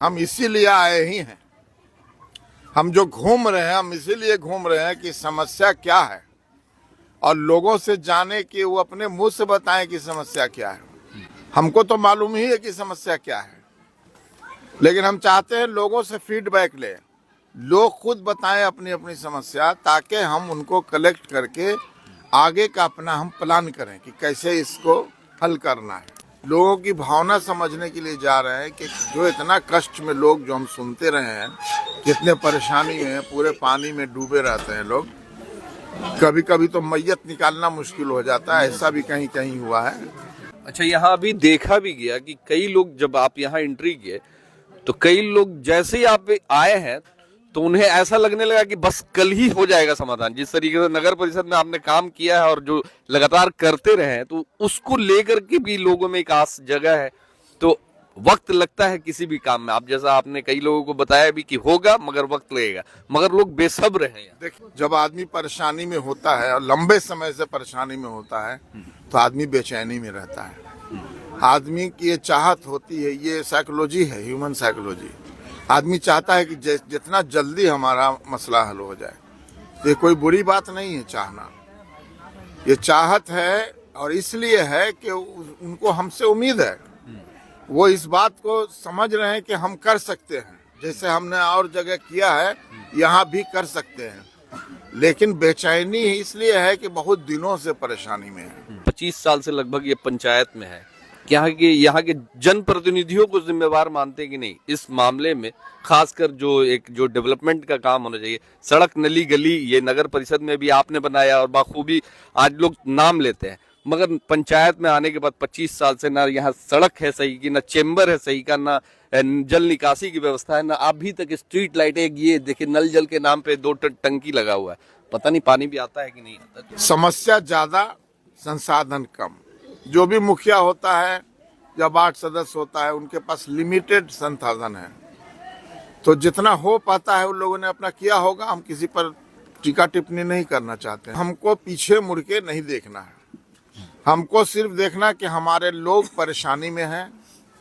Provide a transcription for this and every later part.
हम इसीलिए आए ही हैं। हम जो घूम रहे हैं, हम इसीलिए घूम रहे हैं कि समस्या क्या है और लोगों से जाने कि वो अपने मुंह से बताएं कि समस्या क्या है। हमको तो मालूम ही है कि समस्या क्या है, लेकिन हम चाहते हैं लोगों से फीडबैक लें, लोग खुद बताएं अपनी अपनी समस्या, ताकि हम उनको कलेक्ट करके आगे का अपना हम प्लान करें कि कैसे इसको हल करना है। लोगों की भावना समझने के लिए जा रहे हैं कि जो इतना कष्ट में लोग, जो हम सुनते रहे हैं कितने परेशानी में हैं, पूरे पानी में डूबे रहते हैं लोग, कभी कभी तो मैयत निकालना मुश्किल हो जाता है, ऐसा भी कहीं कहीं हुआ है। अच्छा, यहाँ अभी देखा भी गया कि कई लोग, जब आप यहाँ एंट्री किए तो कई लोग जैसे ही आप आए हैं तो उन्हें ऐसा लगने लगा कि बस कल ही हो जाएगा समाधान। जिस तरीके से नगर परिषद में आपने काम किया है और जो लगातार करते रहे हैं, तो उसको लेकर के भी लोगों में एक आस जगह है। तो वक्त लगता है किसी भी काम में, आप जैसा आपने कई लोगों को बताया भी कि होगा मगर वक्त लगेगा, मगर लोग बेसब्र हैं। देखिए, जब आदमी परेशानी में होता है और लंबे समय से परेशानी में होता है तो आदमी बेचैनी में रहता है। आदमी की ये चाहत होती है, ये साइकोलॉजी है, ह्यूमन साइकोलॉजी। आदमी चाहता है कि जितना जल्दी हमारा मसला हल हो जाए। ये कोई बुरी बात नहीं है चाहना, ये चाहत है, और इसलिए है कि उनको हमसे उम्मीद है, वो इस बात को समझ रहे हैं कि हम कर सकते हैं, जैसे हमने और जगह किया है यहाँ भी कर सकते हैं। लेकिन बेचैनी इसलिए है कि बहुत दिनों से परेशानी में है। 25 साल से लगभग ये पंचायत में है। क्या है कि यहाँ के जनप्रतिनिधियों को जिम्मेवार मानते हैं कि नहीं इस मामले में, खासकर जो डेवलपमेंट का काम होना चाहिए, सड़क नली गली, ये नगर परिषद में भी आपने बनाया और बाखूबी आज लोग नाम लेते हैं, मगर पंचायत में आने के बाद 25 साल से ना यहाँ सड़क है सही की, ना चेम्बर है सही का, ना जल निकासी की व्यवस्था है, ना अभी तक स्ट्रीट लाइट है। ये देखिए, नल जल के नाम पे 2 टंकी लगा हुआ है, पता नहीं पानी भी आता है कि नहीं आता। समस्या ज्यादा, संसाधन कम। जो भी मुखिया होता है या वार्ड सदस्य होता है, उनके पास लिमिटेड संसाधन है, तो जितना हो पाता है उन लोगों ने अपना किया होगा। हम किसी पर टीका टिप्पणी नहीं करना चाहते। हमको पीछे मुड़ के नहीं देखना है, हमको सिर्फ देखना कि हमारे लोग परेशानी में हैं,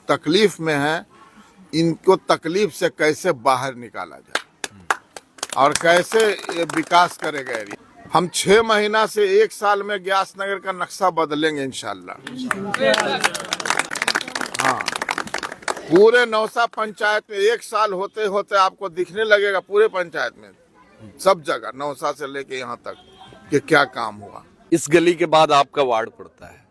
तकलीफ में हैं, इनको तकलीफ से कैसे बाहर निकाला जाए और कैसे ये विकास करेगा एरिया। हम 6 महीना से 1 साल में ग्यास नगर का नक्शा बदलेंगे इंशाल्लाह। हाँ, पूरे नौसा पंचायत में 1 साल होते होते आपको दिखने लगेगा, पूरे पंचायत में सब जगह, नौसा से लेके यहाँ तक, कि क्या काम हुआ। इस गली के बाद आपका वार्ड पड़ता है,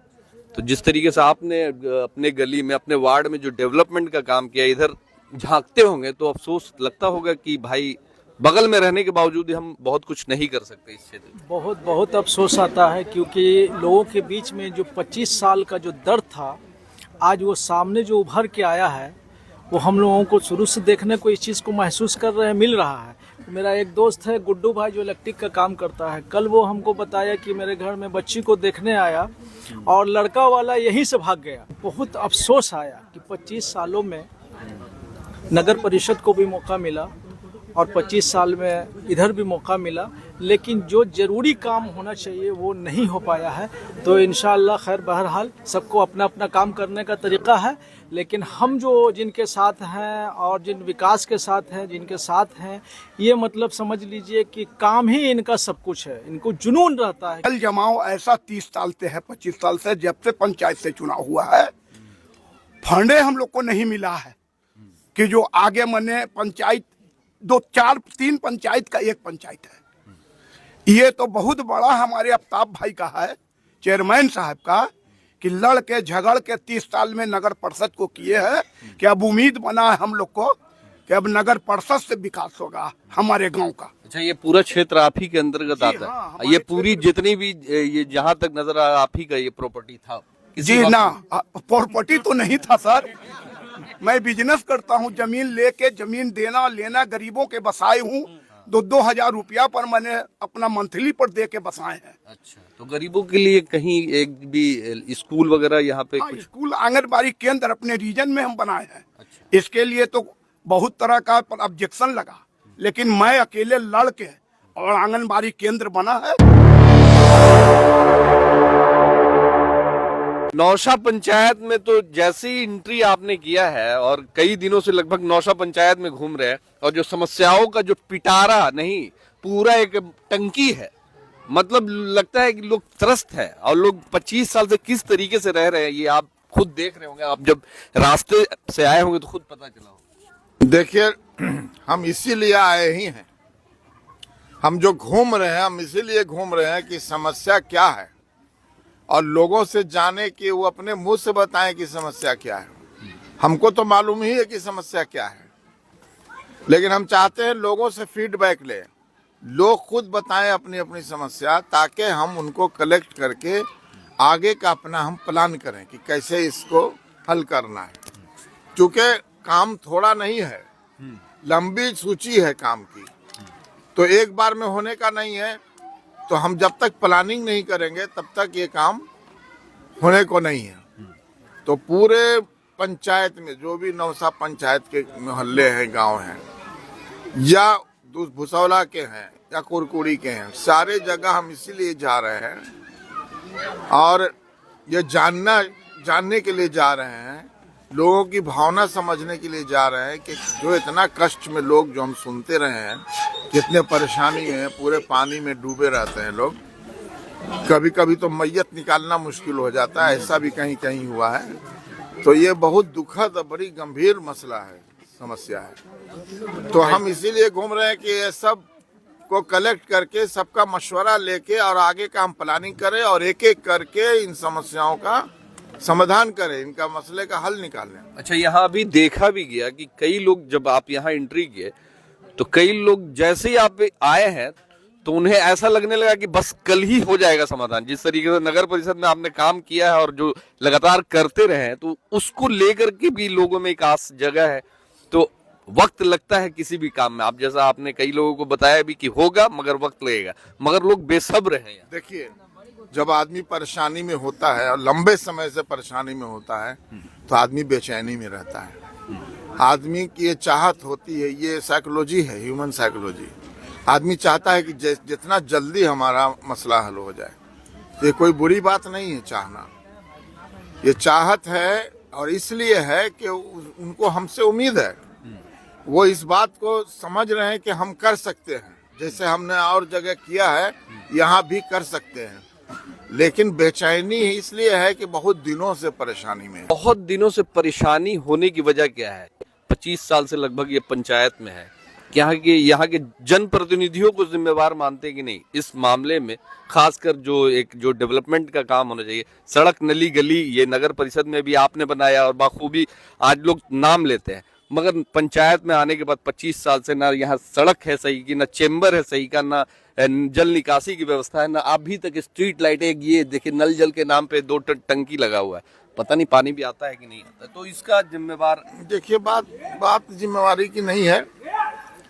तो जिस तरीके से आपने अपने गली में, अपने वार्ड में जो डेवलपमेंट का काम किया, इधर झांकते होंगे तो अफसोस लगता होगा कि भाई बगल में रहने के बावजूद हम बहुत कुछ नहीं कर सकते इस क्षेत्र में। बहुत बहुत अफसोस आता है, क्योंकि लोगों के बीच में जो 25 साल का जो दर्द था, आज वो सामने जो उभर के आया है, वो हम लोगों को शुरू से देखने को इस चीज़ को महसूस कर रहे हैं, मिल रहा है। मेरा एक दोस्त है गुड्डू भाई, जो इलेक्ट्रिक का काम करता है, कल वो हमको बताया कि मेरे घर में बच्ची को देखने आया और लड़का वाला यहीं से भाग गया। बहुत अफसोस आया कि 25 सालों में नगर परिषद को भी मौका मिला और 25 साल में इधर भी मौका मिला, लेकिन जो ज़रूरी काम होना चाहिए वो नहीं हो पाया है। तो इंशाअल्लाह खैर, बहरहाल सबको अपना अपना काम करने का तरीका है, लेकिन हम जो जिनके साथ हैं और जिन विकास के साथ हैं, जिनके साथ हैं, ये मतलब समझ लीजिए कि काम ही इनका सब कुछ है, इनको जुनून रहता है। जल जमाव ऐसा 30 साल से है, 25 साल से, जब से पंचायत से चुनाव हुआ है, फंडे हम लोग को नहीं मिला है कि जो आगे मने पंचायत 3 पंचायत का एक पंचायत है। ये तो बहुत बड़ा हमारे आफ्ताब भाई का है, चेयरमैन साहब का, कि लड़ के झगड़ के 30 साल में नगर परिषद को किए हैं, कि अब उम्मीद बना है हम लोग को कि अब नगर परिषद से विकास होगा हमारे गांव का। अच्छा, ये पूरा क्षेत्र आप ही के अंतर्गत आता हाँ, है? ये पूरी जितनी भी, ये जहाँ तक नजर आ, आप ही का ये प्रॉपर्टी था? जी ना, प्रॉपर्टी तो नहीं था सर, मैं बिजनेस करता हूँ, जमीन लेके, जमीन देना लेना, गरीबों के बसाए हूँ। 2-2 हजार रुपया पर मैंने अपना मंथली पर दे के बसाए हैं। अच्छा, तो गरीबों के लिए कहीं एक भी स्कूल वगैरह यहाँ पे? कुछ स्कूल, आंगनबाड़ी केंद्र अपने रीजन में हम बनाए हैं। अच्छा। इसके लिए तो बहुत तरह का ऑब्जेक्शन लगा, लेकिन मैं अकेले लड़ के और आंगनबाड़ी केंद्र बना है। नौशा पंचायत में तो जैसे ही एंट्री आपने किया है और कई दिनों से लगभग नौशा पंचायत में घूम रहे हैं और जो समस्याओं का जो पिटारा नहीं पूरा एक टंकी है, मतलब लगता है कि लोग त्रस्त है और लोग 25 साल से किस तरीके से रह रहे हैं ये आप खुद देख रहे होंगे। आप जब रास्ते से आए होंगे तो खुद पता चला होगा। देखिए, हम इसीलिए आए ही हैं, हम जो घूम रहे हैं हम इसीलिए घूम रहे हैं कि समस्या क्या है और लोगों से जाने कि वो अपने मुंह से बताएं कि समस्या क्या है। हमको तो मालूम ही है कि समस्या क्या है, लेकिन हम चाहते हैं लोगों से फीडबैक लें, लोग खुद बताएं अपनी अपनी समस्या, ताकि हम उनको कलेक्ट करके आगे का अपना हम प्लान करें कि कैसे इसको हल करना है। क्योंकि काम थोड़ा नहीं है, लंबी सूची है काम की, तो एक बार में होने का नहीं है। तो हम जब तक प्लानिंग नहीं करेंगे तब तक ये काम होने को नहीं है। तो पूरे पंचायत में जो भी नौशा पंचायत के मोहल्ले हैं, गांव हैं, या भुसौला के हैं या कुरकुड़ी के हैं, सारे जगह हम इसीलिए जा रहे हैं और ये जानने के लिए जा रहे हैं, लोगों की भावना समझने के लिए जा रहे हैं कि जो इतना कष्ट में लोग, जो हम सुनते रहे हैं कितने परेशानी में, पूरे पानी में डूबे रहते हैं लोग, कभी कभी तो मैयत निकालना मुश्किल हो जाता है, ऐसा भी कहीं कहीं हुआ है। तो ये बहुत दुखद और बड़ी गंभीर मसला है, समस्या है। तो हम इसीलिए घूम रहे हैं कि ये सब को कलेक्ट करके सबका मशवरा लेके और आगे का हम प्लानिंग करें और एक एक करके इन समस्याओं का समाधान करें, इनका मसले का हल निकालें। अच्छा, यहाँ अभी देखा भी गया कि कई लोग, जब आप यहाँ एंट्री किए तो कई लोग जैसे ही आप आए हैं तो उन्हें ऐसा लगने लगा कि बस कल ही हो जाएगा समाधान। जिस तरीके से नगर परिषद में आपने काम किया है और जो लगातार करते रहे हैं, तो उसको लेकर के भी लोगों में एक आस जगह है। तो वक्त लगता है किसी भी काम में, आप जैसा आपने कई लोगों को बताया भी कि होगा मगर वक्त लगेगा, मगर लोग बेसब्र हैं। देखिए, जब आदमी परेशानी में होता है और लंबे समय से परेशानी में होता है तो आदमी बेचैनी में रहता है। आदमी की ये चाहत होती है, ये साइकोलॉजी है, ह्यूमन साइकोलॉजी। आदमी चाहता है कि जितना जल्दी हमारा मसला हल हो जाए। ये कोई बुरी बात नहीं है चाहना, ये चाहत है और इसलिए है कि उनको हमसे उम्मीद है, वो इस बात को समझ रहे हैं कि हम कर सकते हैं, जैसे हमने और जगह किया है यहाँ भी कर सकते हैं। लेकिन बेचैनी इसलिए है कि बहुत दिनों से परेशानी में है। बहुत दिनों से परेशानी होने की वजह क्या है? 25 साल से लगभग ये पंचायत में है। यहाँ के जनप्रतिनिधियों को जिम्मेवार मानते कि नहीं इस मामले में? खासकर जो डेवलपमेंट का काम होना चाहिए, सड़क, नली, गली, ये नगर परिषद में भी आपने बनाया और बाखूबी आज लोग नाम लेते हैं, मगर पंचायत में आने के बाद 25 साल से ना यहाँ सड़क है सही की, ना चेम्बर है सही का, ना जल निकासी की व्यवस्था है, ना अभी तक स्ट्रीट लाइट। एक ये देखिए, नल जल के नाम पे 2 टंकी लगा हुआ है, पता नहीं पानी भी आता है कि नहीं आता। तो इसका जिम्मेवार, देखिए, बात जिम्मेवारी की नहीं है,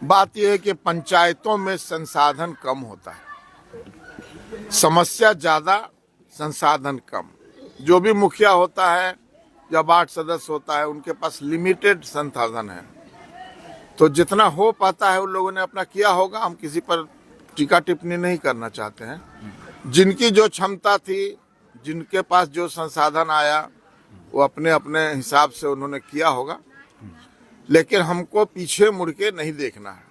बात यह है कि पंचायतों में संसाधन कम होता है, समस्या ज्यादा, संसाधन कम। जो भी मुखिया होता है या वार्ड सदस्य होता है, उनके पास लिमिटेड संसाधन है, तो जितना हो पाता है उन लोगों ने अपना किया होगा। हम किसी पर टीका टिप्पणी नहीं करना चाहते हैं। जिनकी जो क्षमता थी, जिनके पास जो संसाधन आया, वो अपने अपने हिसाब से उन्होंने किया होगा। लेकिन हमको पीछे मुड़ के नहीं देखना है,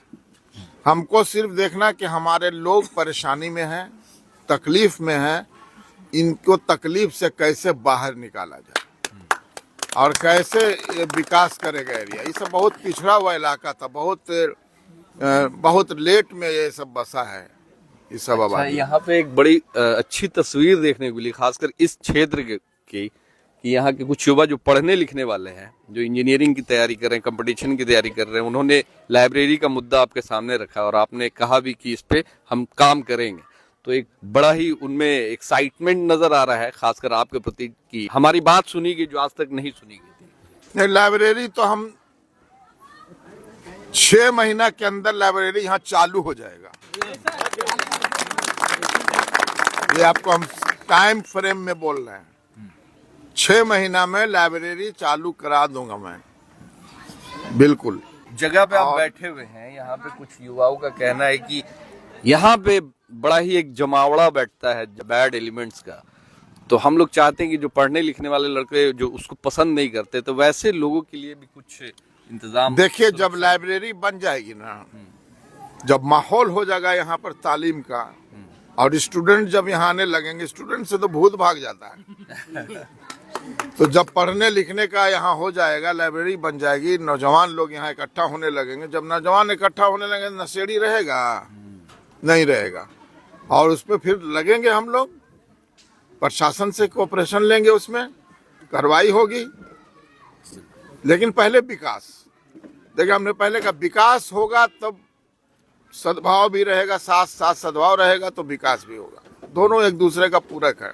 हमको सिर्फ देखना कि हमारे लोग परेशानी में हैं, तकलीफ में हैं, इनको तकलीफ से कैसे बाहर निकाला जाए और कैसे ये विकास करेगा एरिया। ये सब बहुत पिछड़ा हुआ इलाका था, बहुत लेट में ये सब बसा है, ये सब आबादी। यहाँ पे एक बड़ी अच्छी तस्वीर देखने को मिली, खासकर इस क्षेत्र की, कि यहाँ के कुछ युवा जो पढ़ने लिखने वाले हैं, जो इंजीनियरिंग की तैयारी कर रहे हैं, कंपटीशन की तैयारी कर रहे हैं, उन्होंने लाइब्रेरी का मुद्दा आपके सामने रखा और आपने कहा भी कि इस पे हम काम करेंगे। तो एक बड़ा ही उनमें एक्साइटमेंट नजर आ रहा है, खासकर आपके प्रति, कि हमारी बात सुनी गई जो आज तक नहीं सुनी गई थी। नहीं, लाइब्रेरी तो हम 6 महीना के अंदर लाइब्रेरी यहाँ चालू हो जाएगा। ये आपको हम टाइम फ्रेम में बोल रहे हैं, 6 महीना में लाइब्रेरी चालू करा दूंगा मैं, बिल्कुल। जगह पे आप बैठे हुए हैं, यहाँ पे कुछ युवाओं का कहना है कि यहाँ पे बड़ा ही एक जमावड़ा बैठता है बैड एलिमेंट्स का, तो हम लोग चाहते हैं कि जो पढ़ने लिखने वाले लड़के जो उसको पसंद नहीं करते, तो वैसे लोगों के लिए भी कुछ इंतजाम। देखिए, जब लाइब्रेरी बन जाएगी ना, जब माहौल हो जाएगा यहाँ पर तालीम का, और स्टूडेंट जब यहाँ आने लगेंगे, स्टूडेंट से तो भूत भाग जाता है। तो जब पढ़ने लिखने का यहाँ हो जाएगा, लाइब्रेरी बन जाएगी, नौजवान लोग यहाँ इकट्ठा होने लगेंगे। जब नौजवान इकट्ठा होने लगेंगे, नशेड़ी रहेगा नहीं रहेगा, और उस पर फिर लगेंगे हम लोग, प्रशासन से कोऑपरेशन लेंगे, उसमें कार्रवाई होगी। लेकिन पहले विकास, देखिए हमने पहले का विकास होगा तब सद्भाव भी रहेगा, साथ साथ सद्भाव रहेगा तो विकास भी होगा। दोनों एक दूसरे का पूरक है।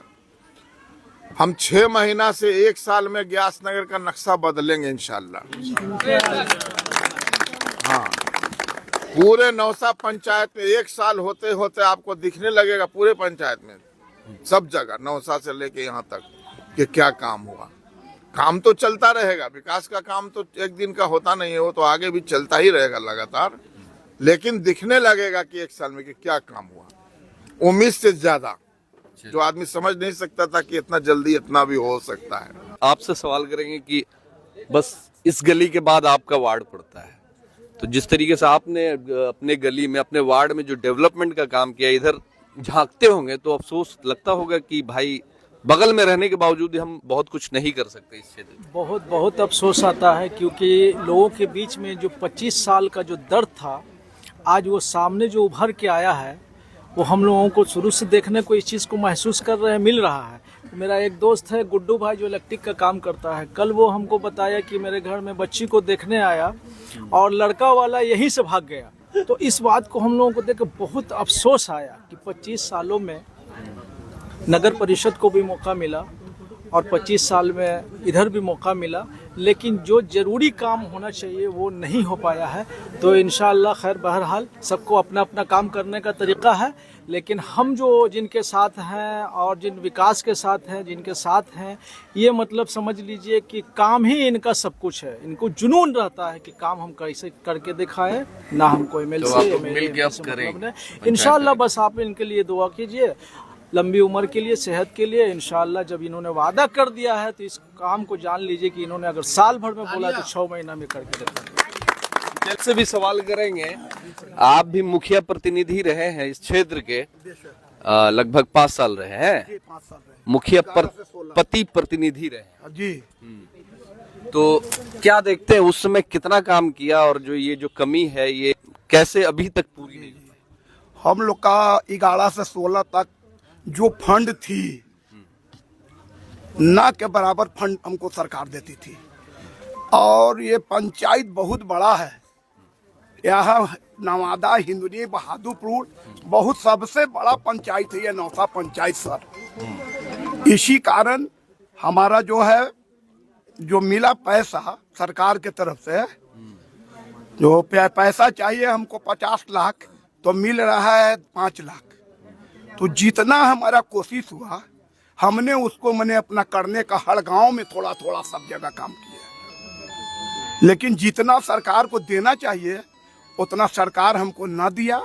हम 6 महीना से 1 साल में ग्यास नगर का नक्शा बदलेंगे इंशाल्लाह। हाँ, पूरे नौसा पंचायत में 1 साल होते होते आपको दिखने लगेगा, पूरे पंचायत में सब जगह, नौसा से लेके यहाँ तक, कि क्या काम हुआ। काम तो चलता रहेगा, विकास का काम तो एक दिन का होता नहीं है, वो तो आगे भी चलता ही रहेगा लगातार, लेकिन दिखने लगेगा कि 1 साल में कि क्या काम हुआ। उम्मीद से ज्यादा, जो आदमी समझ नहीं सकता था कि इतना जल्दी इतना भी हो सकता है। आपसे सवाल करेंगे कि बस इस गली के बाद आपका वार्ड पड़ता है, तो जिस तरीके से आपने अपने गली में, अपने वार्ड में जो डेवलपमेंट का काम किया, इधर झांकते होंगे तो अफसोस लगता होगा कि भाई बगल में रहने के बावजूद हम बहुत कुछ नहीं कर सकते इस क्षेत्र में। बहुत बहुत अफसोस आता है, क्योंकि लोगों के बीच में जो 25 साल का जो दर्द था, आज वो सामने जो उभर के आया है, वो हम लोगों को शुरू से देखने को इस चीज़ को महसूस कर रहे हैं, मिल रहा है। मेरा एक दोस्त है गुड्डू भाई, जो इलेक्ट्रिक का काम करता है, कल वो हमको बताया कि मेरे घर में बच्ची को देखने आया और लड़का वाला यहीं से भाग गया। तो इस बात को हम लोगों को देख बहुत अफसोस आया कि 25 सालों में नगर परिषद को भी मौका मिला और 25 साल में इधर भी मौका मिला, लेकिन जो ज़रूरी काम होना चाहिए वो नहीं हो पाया है। तो इंशाअल्लाह खैर, बहरहाल सबको अपना अपना काम करने का तरीका है, लेकिन हम जो जिनके साथ हैं और जिन विकास के साथ हैं, जिनके साथ हैं, ये मतलब समझ लीजिए कि काम ही इनका सब कुछ है। इनको जुनून रहता है कि काम हम कैसे करके दिखाएं, ना हमको एमएल से इंशाअल्लाह। बस आप इनके लिए दुआ कीजिए, लंबी उम्र के लिए, सेहत के लिए। इंशाअल्लाह जब इन्होंने वादा कर दिया है तो इस काम को जान लीजिए कि इन्होंने अगर साल भर में बोला तो 6 महीना में करके देखेंगे। से भी सवाल करेंगे, आप भी मुखिया प्रतिनिधि रहे हैं इस क्षेत्र के, लगभग 5 साल रहे हैं, मुखिया पति प्रतिनिधि रहे हैं जी। तो क्या देखते हैं उस समय कितना काम किया, और जो ये जो कमी है ये कैसे अभी तक पूरी नहीं हुई? हम लोग का 11 से 16 तक जो फंड थी, ना के बराबर फंड हमको सरकार देती थी, और ये पंचायत बहुत बड़ा है। यहाँ नवादा, हिंदुनी, बहादुरपुर बहुत सबसे बड़ा पंचायत है ये नौसा पंचायत सर। इसी कारण हमारा जो है, जो मिला पैसा सरकार के तरफ से, जो पैसा चाहिए हमको 50 लाख, तो मिल रहा है 5 लाख। तो जितना हमारा कोशिश हुआ, हमने उसको मैंने अपना करने का, हर गांव में थोड़ा थोड़ा सब जगह काम किया, लेकिन जितना सरकार को देना चाहिए उतना सरकार हमको ना दिया।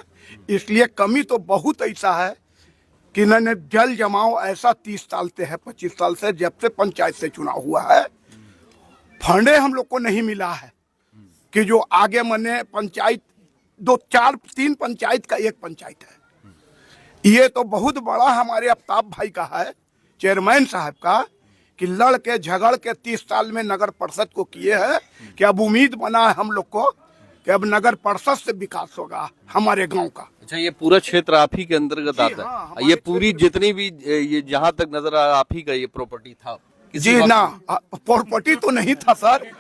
इसलिए कमी तो बहुत ऐसा है कि इन्होंने जल जमाव ऐसा 30 साल से है, 25 साल से, जब से पंचायत से चुनाव हुआ है, फंडे हम लोग को नहीं मिला है कि जो आगे मैंने पंचायत 2-4-3 पंचायत का एक पंचायत है। ये तो बहुत बड़ा हमारे आफ्ताब भाई का है, चेयरमैन साहब का, कि लड़ के झगड़ के 30 साल में नगर परिषद को किए हैं, कि अब उम्मीद बना है हम लोग को कि अब नगर परिषद से विकास होगा हमारे गांव का। अच्छा, ये पूरा क्षेत्र आप ही के अंतर्गत आता है? हाँ, ये पूरी जितनी भी ये जहाँ तक नजर आ, आप ही का ये प्रॉपर्टी था? जी ना, प्रॉपर्टी तो नहीं था सर,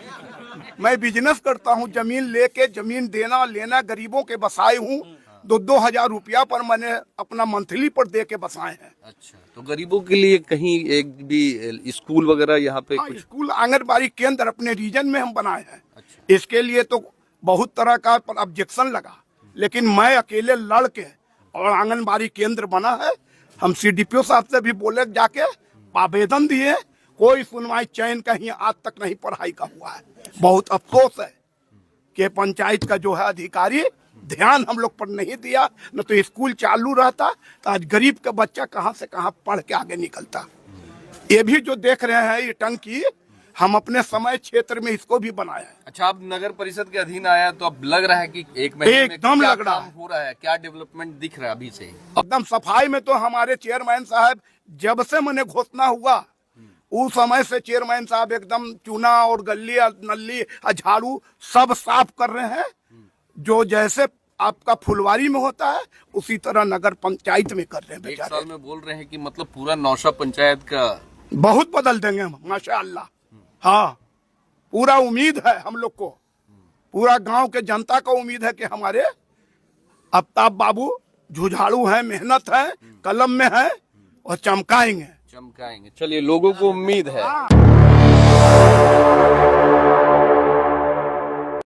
मैं बिजनेस करता हूँ, जमीन लेके, जमीन देना लेना गरीबों के बसाए हूँ। 2-2 हजार रुपया पर मैंने अपना मंथली पर दे के बसाए हैं। अच्छा, तो गरीबों के लिए कहीं एक भी स्कूल वगैरह यहाँ पे? हाँ, स्कूल, आंगनबाड़ी केंद्र अपने रीजन में हम बनाए हैं। अच्छा। इसके लिए तो बहुत तरह का ऑब्जेक्शन लगा, लेकिन मैं अकेले लड़ के और आंगनबाड़ी केंद्र बना है। हम CDPO साहब से भी बोले, जाके आवेदन दिए, कोई सुनवाई चैन कहीं आज तक नहीं पढ़ाई का हुआ है। बहुत अफसोस है कि पंचायत का जो है अधिकारी ध्यान हम लोग पर नहीं दिया, न तो स्कूल चालू रहता तो आज गरीब का बच्चा कहाँ से कहाँ पढ़ के आगे निकलता। ये भी जो देख रहे हैं ये टंकी, हम अपने समय क्षेत्र में इसको भी बनाया है। अच्छा, अब नगर परिषद के अधीन आया तो अब लग रहा है कि एक महीने में एकदम क्या लग रहा काम है। हो रहा है, क्या डेवलपमेंट दिख रहा है अभी से? एकदम सफाई में तो हमारे चेयरमैन साहब जब से मैंने घोषणा हुआ उस समय से चेयरमैन साहब एकदम चूना और गली नली झाड़ू सब साफ कर रहे हैं। जो जैसे आपका फुलवारी में होता है उसी तरह नगर पंचायत में कर रहे हैं। एक बेचारे साल में बोल रहे हैं कि मतलब पूरा नौशा पंचायत का बहुत बदल देंगे हम, माशाअल्लाह। हाँ, पूरा उम्मीद है हम लोग को, पूरा गांव के जनता को उम्मीद है कि हमारे आफ्ताब बाबू जुझाड़ू हैं, मेहनत है, कलम में है और चमकाएंगे। चमकाएंगे। चलिए, लोगों को उम्मीद है।